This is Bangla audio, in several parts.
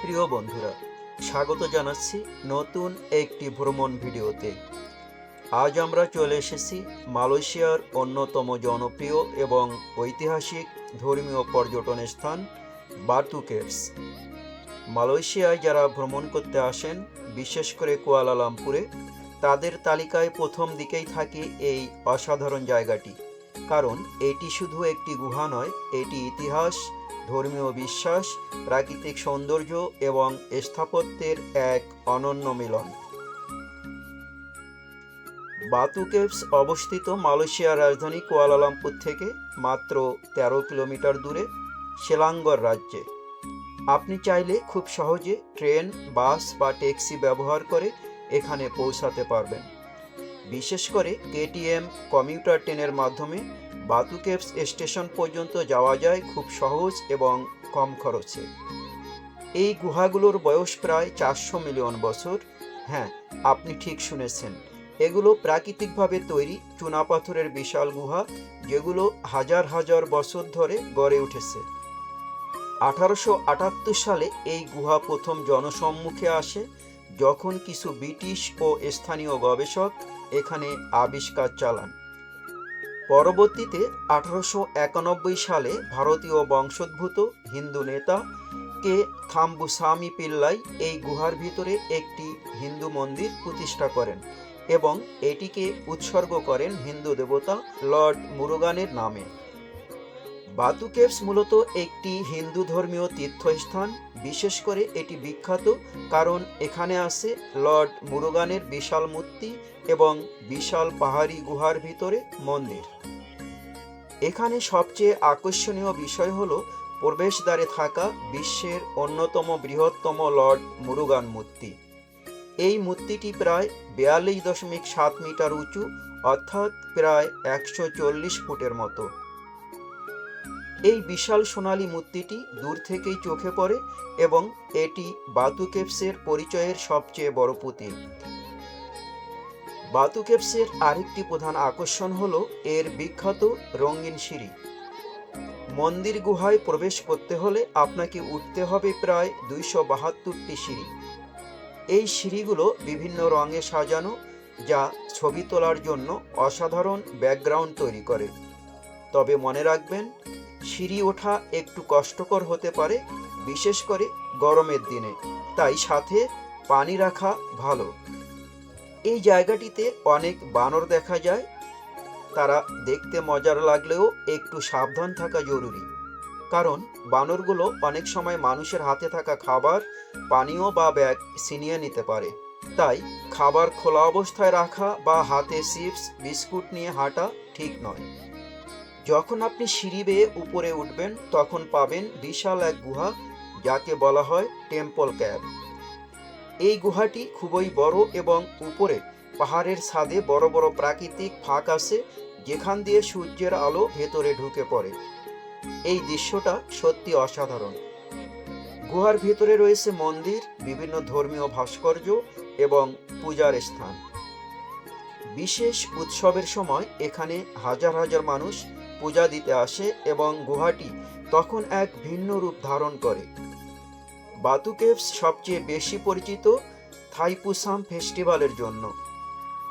প্রিয় বন্ধুরা, স্বাগত জানাচ্ছি নতুন একটি ভ্রমণ ভিডিওতে। আজ আমরা চলে এসেছি মালয়েশিয়ার অন্যতম জনপ্রিয় এবং ঐতিহাসিক ধর্মীয় পর্যটন স্থান বাতু কেভস। মালয়েশিয়ায় যারা ভ্রমণ করতে আসেন, বিশেষ করে কুয়ালালামপুরে, তাদের তালিকায় প্রথম দিকেই থাকে এই অসাধারণ জায়গাটি। কারণ এটি শুধু একটি গুহা নয়, এটি ইতিহাস, ধর্মীয় বিশ্বাস, প্রাকৃতিক সৌন্দর্য এবং স্থাপত্যের এক অনন্য মিলন। বাতু কেভস অবস্থিত মালয়েশিয়ার রাজধানী কুয়ালালামপুর থেকে মাত্র 13 কিলোমিটার দূরে সেলাঙ্গর রাজ্যে। আপনি চাইলে খুব সহজে ট্রেন, বাস বা ট্যাক্সি ব্যবহার করে এখানে পৌঁছাতে পারবেন। বিশেষ করে কেটিএম কমিউটার ট্রেনের মাধ্যমে বাতু কেভস স্টেশন পর্যন্ত যাওয়া যায় খুব সহজ এবং কম খরচে। এই গুহাগুলোর বয়স প্রায় 400 মিলিয়ন বছর। হ্যাঁ, আপনি ঠিক শুনেছেন, এগুলো প্রাকৃতিকভাবে তৈরি চুনাপাথরের বিশাল গুহা, যেগুলো হাজার হাজার বছর ধরে গড়ে উঠেছে। 1878 সালে এই গুহা প্রথম জনসম্মুখে আসে, যখন কিছু ব্রিটিশ ও স্থানীয় গবেষক এখানে আবিষ্কার চালান। পরবর্তীতে 1891 সালে ভারতীয় বংশোদ্ভূত হিন্দু নেতা কে থাম্বুসামি পিল্লাই এই গুহার ভিতরে একটি হিন্দু মন্দির প্রতিষ্ঠা করেন এবং এটিকে উৎসর্গ করেন হিন্দু দেবতা লর্ড মুরুগানের নামে। বাতু কেভস মূলত একটি হিন্দু ধর্মীয় তীর্থস্থান। বিশেষ করে এটি বিখ্যাত কারণ এখানে আছে লর্ড মুরুগানের বিশাল মূর্তি এবং বিশাল পাহাড়ি গুহার ভিতরে মন্দির। এখানে সবচেয়ে আকর্ষণীয় বিষয় হলো প্রবেশদ্বারে থাকা বিশ্বের অন্যতম বৃহত্তম লর্ড মুরুগান মূর্তি। এই মূর্তিটি প্রায় 42.7 মিটার উঁচু, অর্থাৎ প্রায় 140 ফুটের মতো। এই বিশাল সোনালী মূর্তিটি দূর থেকেই চোখে পড়ে এবং এটি বাতু কেভসের পরিচয়ের সবচেয়ে বড় প্রতীক। বাতু কেভসের আরেকটি প্রধান আকর্ষণ হলো এর বিখ্যাত রঙিন সিঁড়ি। মন্দির গুহায় প্রবেশ করতে হলে আপনাকে উঠতে হবে প্রায় 272টি সিঁড়ি। এই সিঁড়িগুলো বিভিন্ন রঙে সাজানো, যা ছবি তোলার জন্য অসাধারণ ব্যাকগ্রাউন্ড তৈরি করে। তবে মনে রাখবেন, সিঁড়ি ওঠা একটু কষ্টকর হতে পারে, বিশেষ করে গরমের দিনে, তাই সাথে পানি রাখা ভালো। এই জায়গাটিতে অনেক বানর দেখা যায়। তারা দেখতে মজার লাগলেও একটু সাবধান থাকা জরুরি, কারণ বানরগুলো অনেক সময় মানুষের হাতে থাকা খাবার, পানীয় বা ব্যাগ ছিনিয়ে নিতে পারে। তাই খাবার খোলা অবস্থায় রাখা বা হাতে চিপস, বিস্কুট নিয়ে হাঁটা ঠিক নয়। যখন আপনি সিঁড়ি বেয়ে উপরে উঠবেন, তখন পাবেন বিশাল এক গুহা, যাকে বলা হয় টেম্পল ক্যাভ। এই গুহাটি খুবই বড় এবং উপরে পাহাড়ের ছাদে বড় বড় প্রাকৃতিক ফাঁক আছে, যেখান দিয়ে সূর্যের আলো ভেতরে ঢুকে পড়ে। এই দৃশ্যটা সত্যি অসাধারণ। গুহার ভেতরে রয়েছে মন্দির, বিভিন্ন ধর্মীয় ভাস্কর্য এবং পূজার স্থান। বিশেষ উৎসবের সময় এখানে হাজার হাজার মানুষ পূজা দিতে আসে এবং গুহাটি তখন এক ভিন্ন রূপ ধারণ করে। বাতু কেভস সবচেয়ে বেশি পরিচিত থাইপুসাম ফেস্টিভ্যালের জন্য।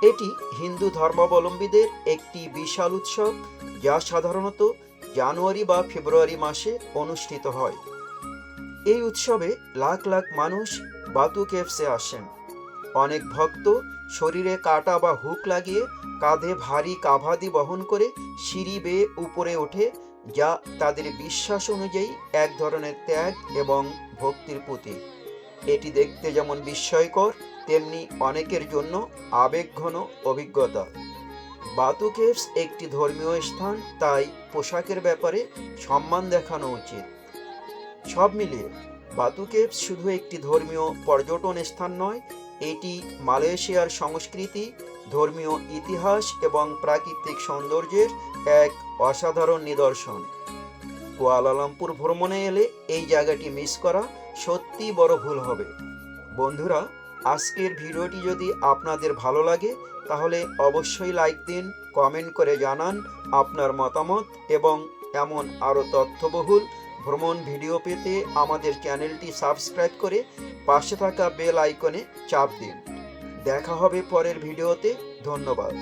এটি হিন্দু ধর্মাবলম্বীদের একটি বিশাল উৎসব, যা সাধারণত জানুয়ারি বা ফেব্রুয়ারি মাসে অনুষ্ঠিত হয়। এই উৎসবে লাখ লাখ মানুষ বাতু কেভসে আসেন। অনেক ভক্ত শরীরে কাঁটা বা হুক লাগিয়ে কাঁধে ভারী কাভাদি বহন করে সিঁড়ি বেয়ে উপরে ওঠে, যা তাদের বিশ্বাস অনুযায়ী এক ধরনের ত্যাগ এবং ভক্তির প্রতীক। এটি দেখতে যেমন বিস্ময়কর, তেমনি অনেকের জন্য আবেগঘন অভিজ্ঞতা। বাতু কেভস একটি ধর্মীয় স্থান, তাই পোশাকের ব্যাপারে সম্মান দেখানো উচিত। সব মিলিয়ে বাতু কেভস শুধু একটি ধর্মীয় পর্যটন স্থান নয়, এটি মালয়েশিয়ার সংস্কৃতি, ধর্মীয় ইতিহাস এবং প্রাকৃতিক সৌন্দর্যের এক অসাধারণ নিদর্শন। কুয়ালালামপুর ভ্রমণে এলে এই জায়গাটি মিস করা সত্যি বড় ভুল হবে। বন্ধুরা, আজকের ভিডিওটি যদি আপনাদের ভালো লাগে তাহলে অবশ্যই লাইক দিন, কমেন্ট করে জানান আপনার মতামত এবং এমন আরও তথ্যবহুল ভ্রমণ ভিডিও পেতে আমাদের চ্যানেলটি সাবস্ক্রাইব করে পাশে থাকা বেল আইকনে চাপ দিন। দেখা হবে পরের ভিডিওতে। ধন্যবাদ।